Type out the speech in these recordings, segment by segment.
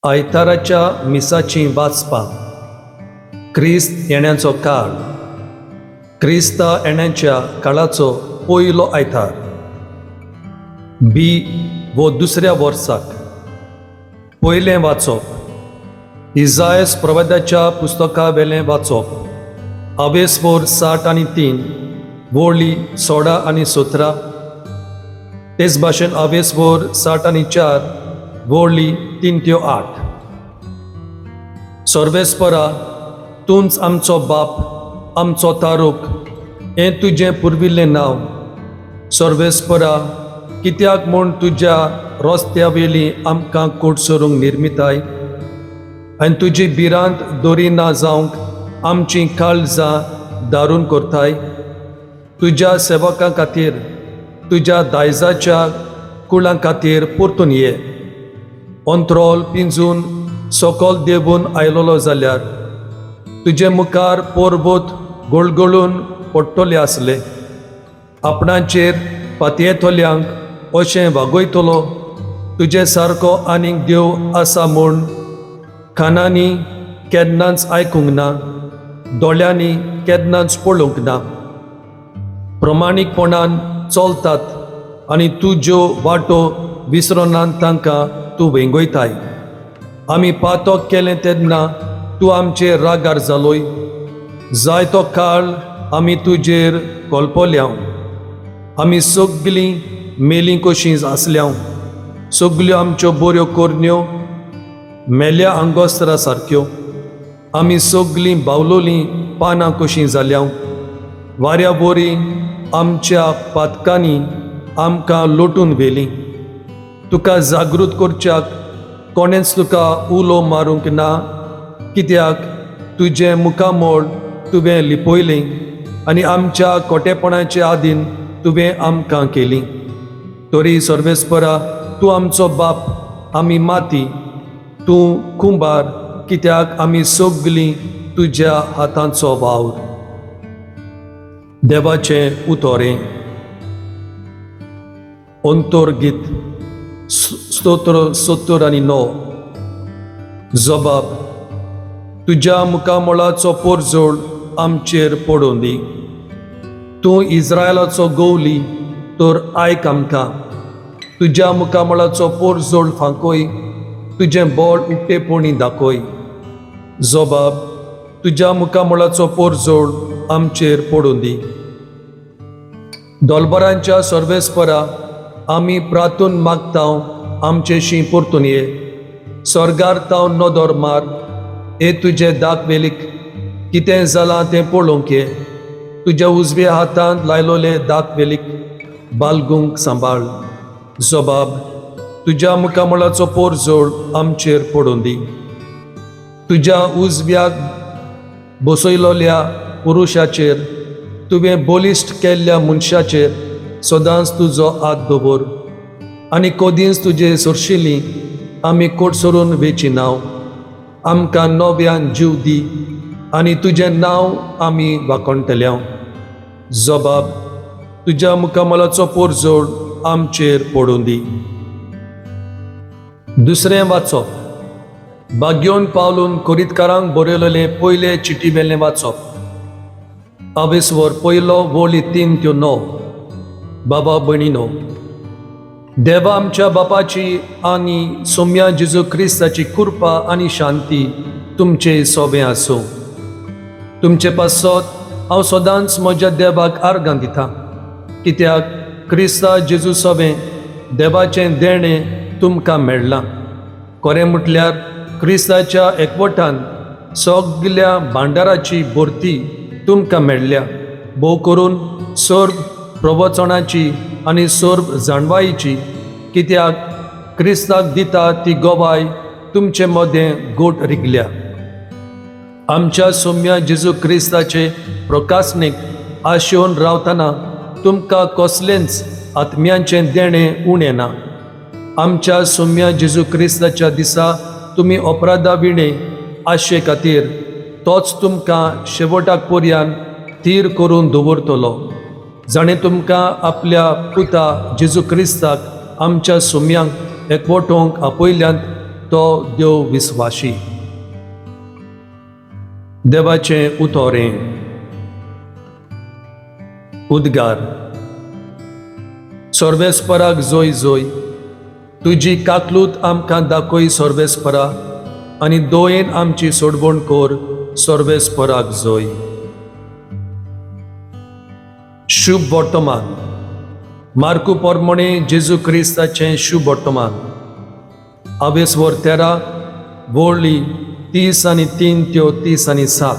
आयताराच्या मिसाची वाचपां. क्रिस्त येण्याचो काळ. क्रिस्ता येण्याच्या काळाचो पयलो आयतार. वो दुसऱ्या वर्साक. पयलें वाचप. इसायास प्रवाद्याच्या पुस्तका वेलें वाचप. आवेसवोर 60 आनी 3, वोळी 16 आनी 17. तेच भाशेन आवेसवोर 60 आनी 4, वोळी 3 ते 8. सर्वेस्परा, तूंच आमचो बाप, आमचो तारूक, हें तुजें पुर्विल्लें नांव. सर्वेस्परा, कित्याक म्हूण तुज्या रस्त्या वेली आमकां कोडसरूंक निर्मिताय, आनी तुजी भिरांत दोरी ना जावंक आमचीं काळजां दारून करताय. तुज्या सेवकां खातीर, तुज्या दायजाच्या कुळां खातीर परतून ये. अंत्रोल पिंजून सकल देंवून आयलोलो जाल्यार तुजे मुखार पोरबोत गळगळून पडटले आसले. आपणाचेर पातयेतल्यांक अशें वागयतलो तुजे सारको आनीक देव आसा म्हूण कानांनी केन्नाच आयकूंक ना, दोळ्यांनी केन्नाच पळोवंक ना. प्रमाणीकपणान चलतात आनी तुज्यो वाटो विसरनात तांकां तूं वेंगयताय. आमी पातक केलें तेन्ना तूं आमचेर रागार जालोय. जायतो काळ आमी तुजेर कोलपोल्या. आमी सगळीं मेलीं कशीं आसल्या. सगल्यो आमच्यो बऱ्यो कोरन्यो मेल्या आंगोस्त्रा सारक्यो. आमी सगळीं बावलोलीं पानां कशीं जाल्या. वाऱ्या बोरी आमच्या पातकांनी आमकां लोटून व्हेलीं. तुका जागृत करच्याक कोणेंच तुका उलो मारूंक ना, कित्याक तुजें मुखामोळ तुवें लिपयलें आनी आमच्या खोटेपणाचे आदीन तुवें आमकां केलीं. तरी सर्वेस्परा, तूं आमचो बाप, आमी माती, तूं कुंभार, कित्याक आमी सगळीं तुज्या हातांचो वावर. देवाचें उतोरें. अंतोर गीत. स्तोत्र 70 आनी 9. जबाब. तुज्या मुखामोळाचो पोरजोळ आमचेर पडोवन दी. तूं इस्रायलाचो गवली तर आयक आमकां. तुज्या मुखामोळाचो पोरजोळ फांकोय, तुजें बोळ उक्तेपणी दाखय. जबाब. तुज्या मुखामोळाचो पोरजोळ आमचेर पडोवन दी. दोलबरांच्या सर्वेस्परा, आमी प्रार्थून मागतांव आमचेशी परतून ये. स्वर्गार ताव नदर मार. हे तुजे दाखवेलीक कितें जालां तें पळोवंक ये. तुज्या उजव्या हातांत लायलोले दाखवेलीक बालगूंक सांबाळ. जबाब. तुज्या मुखामोळाचो पोरजोळ आमचेर पडोवन दी. तुज्या उजव्याक बसयलोल्या पुरुशाचेर, तुवें बलिश्ट केल्ल्या मनशाचेर सदांच तुजो हात दवर. आनी कोदींच तुजे सुरशिल्लीं आमी कोडसरून वेची नाव. आमकां नव्यान जीव दी आनी तुजें नांव आमी वाखणटल्या. जबाब. तुज्या मुखामोळाचो पोरजोळ आमचेर पडोवन दी. दुसरें वाचप. बाग्योन पावलून कोरीतकारांक बरयलेलें पयले चिटी वेलें वाचप. आवेसवर 1 वोळी 3 ते 9. बाबा भयणीनो, देवा आमच्या बापाची आनी सोम्या जेजू क्रिस्ताची कृपा आनी शांती तुमचे सोबे आसूं. तुमचे पासत हांव सदांच म्हज्या देवाक आर्गां दितां, कित्याक क्रिस्ता जेजू सोबें देवाचें देणें तुमकां मेळ्ळां. खरें म्हटल्यार क्रिस्ताच्या एकवटान सगल्या भांडाराची भरती तुमकां मेळ्ळ्या. भोव करून सर्व प्रवचनाची आनी सर्व जाणवायेची, कित्याक क्रिस्ताक दिता ती गोवाय तुमचे मदें गोट रिगल्या. आमच्या सोम्या जेजू क्रिस्ताचे प्रकाशनेक आशेवन रावतना तुमकां कसलेंच आत्म्यांचें देणें उणें ना. आमच्या सोम्या जेजू क्रिस्ताच्या दिसा तुमी अपराधा विणे आशे खातीर तोच तुमकां शेवटाक पर्यंत थीर करून दवरतलो, जाणें तुमकां आपल्या पुता जेजू क्रिस्ताक आमच्या सुम्यांक एकवटोवंक आपयल्यांत तो देव विस्वाशी. देवाचें उतोरें. उद्गार. सोर्बेस्पराक जोय जोय, तुजी काकलूत आमकां दाखय सोर्बेस्परा, आनी दोयेन आमची सोडवण कोर सोर्बेस्पराक जोय. शुभ वर्तमान. मार्कू पोरमोणे जेजू क्रिस्ताचें शुभ वर्तमान. आवेसवर 13 वोळी 30 आनी 3 त्यो 30 आनी 7.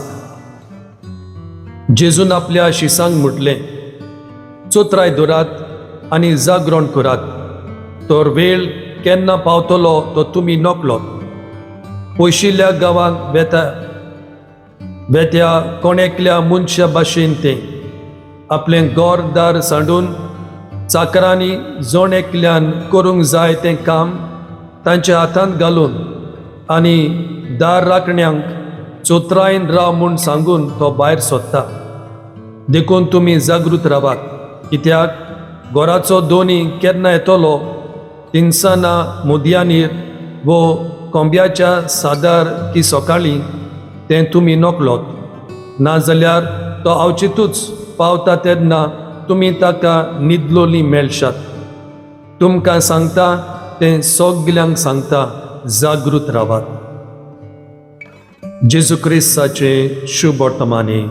जेजून आपल्या शिसांक म्हटलें, चोत्राय दवरात आनी जागरण करात, तर वेळ केन्ना पावतलो तो तुमी नकलोत. पयशिल्ल्या गांवांत वेत्या कोणेकल्या मनशा भाशेन तें आपलें गोर दार सांडून चाकरांनी जोण एकल्यान करूंक जाय तें काम तांच्या हातांत घालून आनी दार राखण्यांक चोत्रायन राव म्हूण सांगून तो भायर सोदता. देखून तुमी जागृत रावात, कित्याक घराचो दोनी केन्ना येतलो तिनसाना मुदयांनीर वो कोंब्याच्या सादार की सकाळीं तें तुमी नकलोत. नाजाल्यार तो अवचितूच पावता तेन्ना तुमी ताका न्हिदलोली मेळशात. तुमकां सांगता तें सगल्यांक सांगता, जागृत रावात. जेजू क्रिस्ताचें शुभ वर्तमानी.